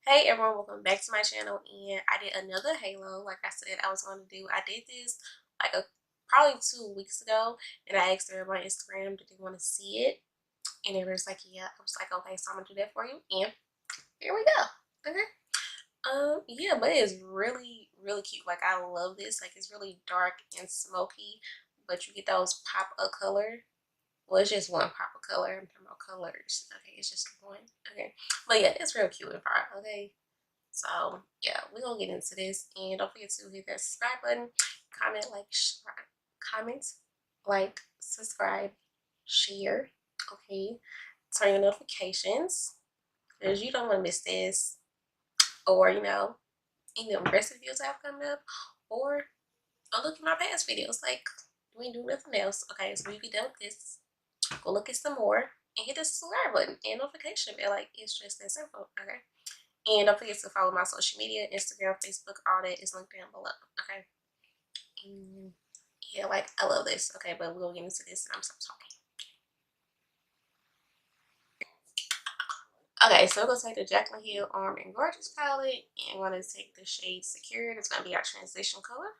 Hey everyone, welcome back to my channel. And I did another halo like I said I was going to do. I did this like probably 2 weeks ago, and I asked everybody on Instagram did they want to see it, and everyone's like yeah. I was like okay, so I'm gonna do that for you, and here we go. Okay. Yeah, but it is really cute. Like I love this. Like it's really dark and smoky, but you get those pop of color. Well, it's just one pop of color. I'm talking about colors. Okay, it's just one. Okay, but yeah, it's real cute and fun. Okay. So yeah, we're gonna get into this, and don't forget to hit that subscribe button, comment, comment, like, subscribe, share. Okay, turn your notifications because you don't want to miss this, or any of the rest of the videos I have coming up, or look at my past videos. Like we ain't do nothing else. Okay, so we be done with this. Go look at some more and hit the subscribe button and notification bell. Like it's just that simple. Okay. And don't forget to follow my social media, Instagram, Facebook, all that is linked down below. Okay. And yeah, like I love this. Okay, but we'll get into this and I'm stop talking. Okay, so we're gonna take the Jaclyn Hill Arm and Gorgeous palette, and we're gonna take the shade Secure. It's gonna be our transition color.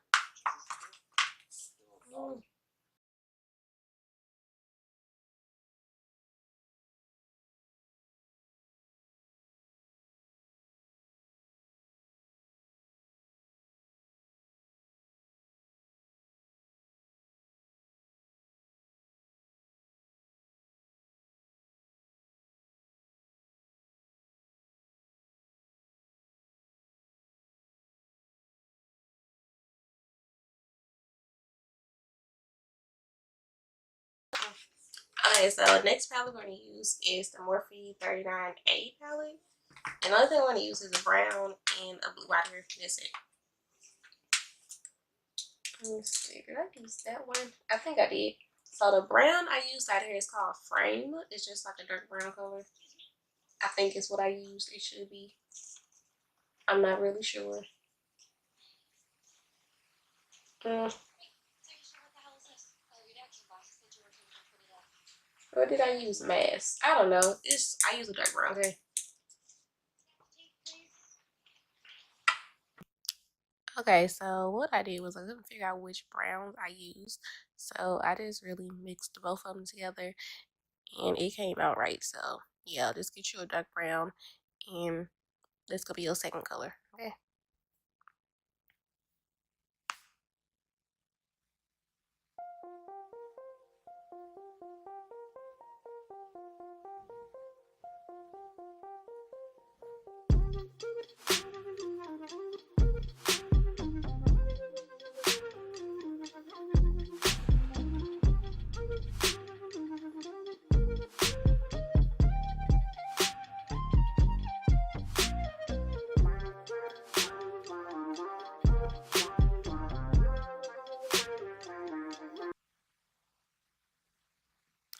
Okay, so next palette we're gonna use is the Morphe 39A palette. Another thing we're gonna use is a brown and a blue right here. That's it. Let me see, did I use that one? I think I did. So the brown I used out here is called Frame. It's just like a dark brown color. I think it's what I used. It should be. I'm not really sure. Mm. Or did I use mask? I don't know. I use a dark brown. Okay. Okay, so what I did was I couldn't figure out which browns I used. So I just really mixed both of them together and it came out right. So yeah, just get you a dark brown and this could be your second color. Okay.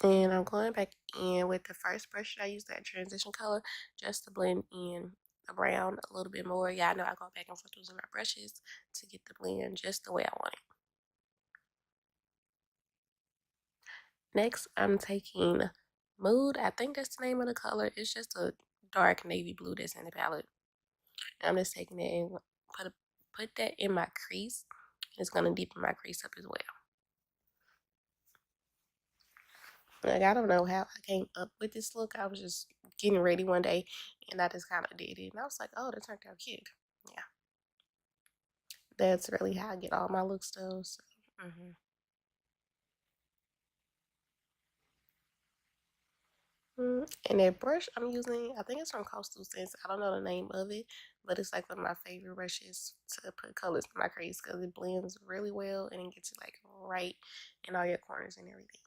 And I'm going back in with the first brush. I use that transition color just to blend in the brown a little bit more. Yeah, I know I go back and forth using my brushes to get the blend just the way I want it. Next, I'm taking Mood. I think that's the name of the color. It's just a dark navy blue that's in the palette. And I'm just taking it and put that in my crease. It's going to deepen my crease up as well. Like, I don't know how I came up with this look. I was just getting ready one day and I just kind of did it. And I was like, oh, that turned out cute. Yeah. That's really how I get all my looks though. So, And that brush I'm using, I think it's from Coastal Scents. I don't know the name of it, but it's like one of my favorite brushes to put colors in my crease because it blends really well and it gets it like right in all your corners and everything.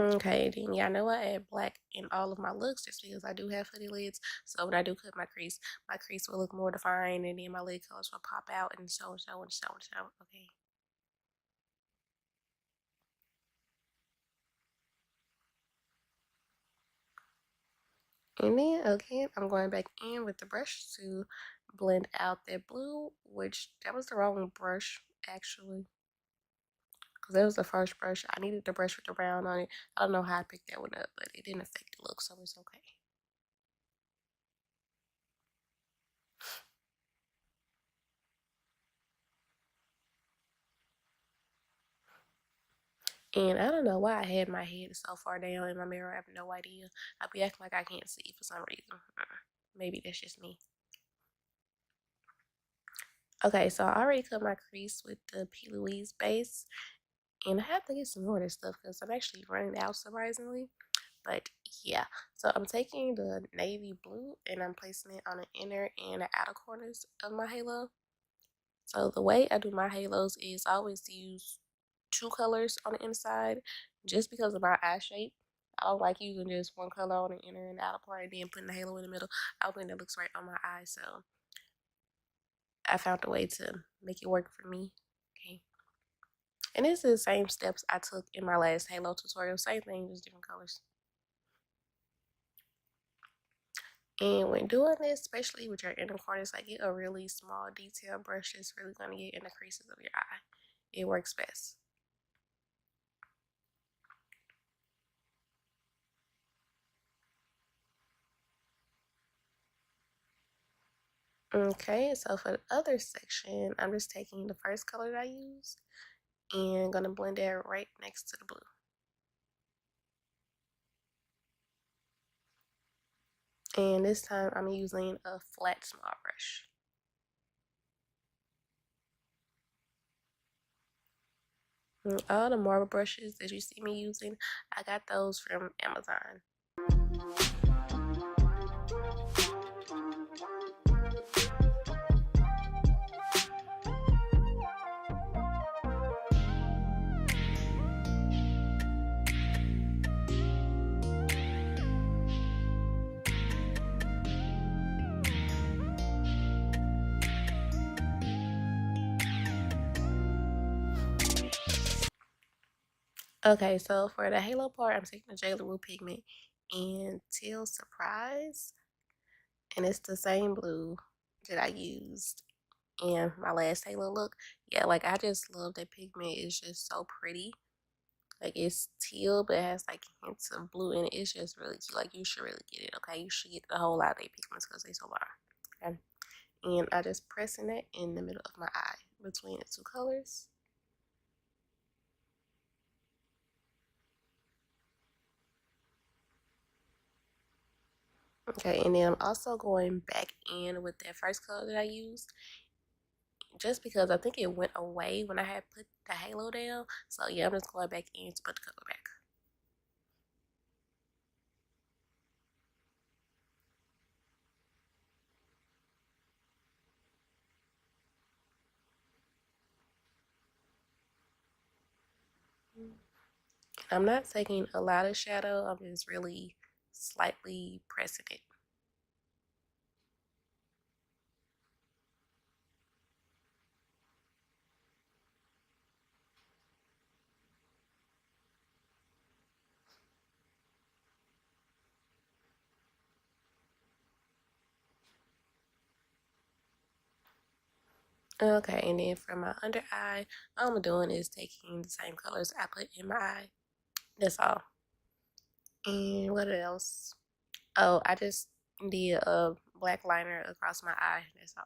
Okay, then y'all know I add black in all of my looks just because I do have hoodie lids. So when I do cut my crease will look more defined and then my lid colors will pop out and so and so and so and so. Okay. And then again, I'm going back in with the brush to blend out that blue, which that was the wrong brush actually. because that was the first brush. I needed the brush with the brown on it. I don't know how I picked that one up, but it didn't affect the look, so it's okay. And I don't know why I had my head so far down in my mirror. I have no idea. I be acting like I can't see for some reason. Maybe that's just me. Okay, so I already cut my crease with the P. Louise base. And I have to get some more of this stuff because I'm actually running out surprisingly. But yeah, so I'm taking the navy blue and I'm placing it on the inner and the outer corners of my halo. So the way I do my halos is I always use two colors on the inside just because of my eye shape. I don't like using just one color on the inner and outer part and then putting the halo in the middle. I don't think that looks right on my eye, so I found a way to make it work for me. Okay. And this is the same steps I took in my last halo tutorial. Same thing, just different colors. And when doing this, especially with your inner corners, like get a really small detail brush that's really going to get in the creases of your eye. It works best. Okay, so for the other section, I'm just taking the first color that I used and gonna blend it right next to the blue. And this time I'm using a flat small brush. And all the marble brushes that you see me using, I got those from Amazon. Okay, so for the halo part, I'm taking the Jlarue pigment in Teal Surprise. And it's the same blue that I used in my last halo look. Yeah, like I just love that pigment. It's just so pretty. Like it's teal, but it has like hints of blue in it. It's just really cute. Like you should really get it, okay? You should get the whole lot of their pigments because they so fire. Okay. And I just pressing it in the middle of my eye between the two colors. Okay, and then I'm also going back in with that first color that I used just because I think it went away when I had put the halo down. So yeah, I'm just going back in to put the color back. I'm not taking a lot of shadow. I'm just really slightly pressing it. Okay, and then for my under eye, all I'm doing is taking the same colors I put in my eye. That's all. And what else? Oh, I just did a black liner across my eye. That's all.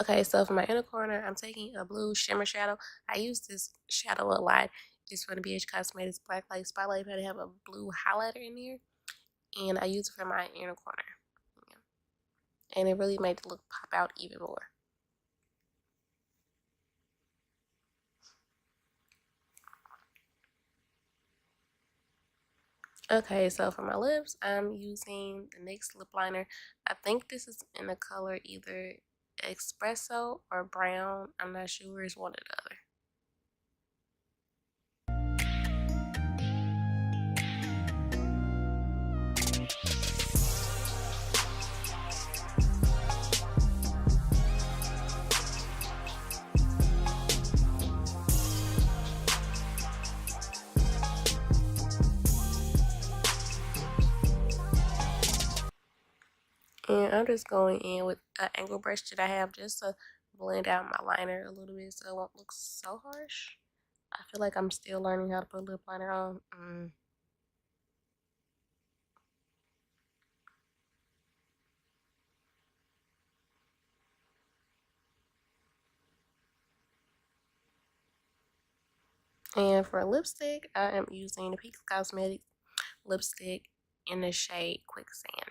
Okay, so for my inner corner, I'm taking a blue shimmer shadow. I use this shadow a lot. It's from the BH Cosmetics Black Light Spotlight, but I have a blue highlighter in there, and I use it for my inner corner. Yeah. And it really made the look pop out even more. Okay, so for my lips, I'm using the NYX lip liner. I think this is in the color either espresso or brown. I'm not sure. It's one or the other. And I'm just going in with an angle brush that I have just to blend out my liner a little bit so it won't look so harsh. I feel like I'm still learning how to put lip liner on. And for lipstick, I am using the Pigments Cosmetics lipstick in the shade Quicksand.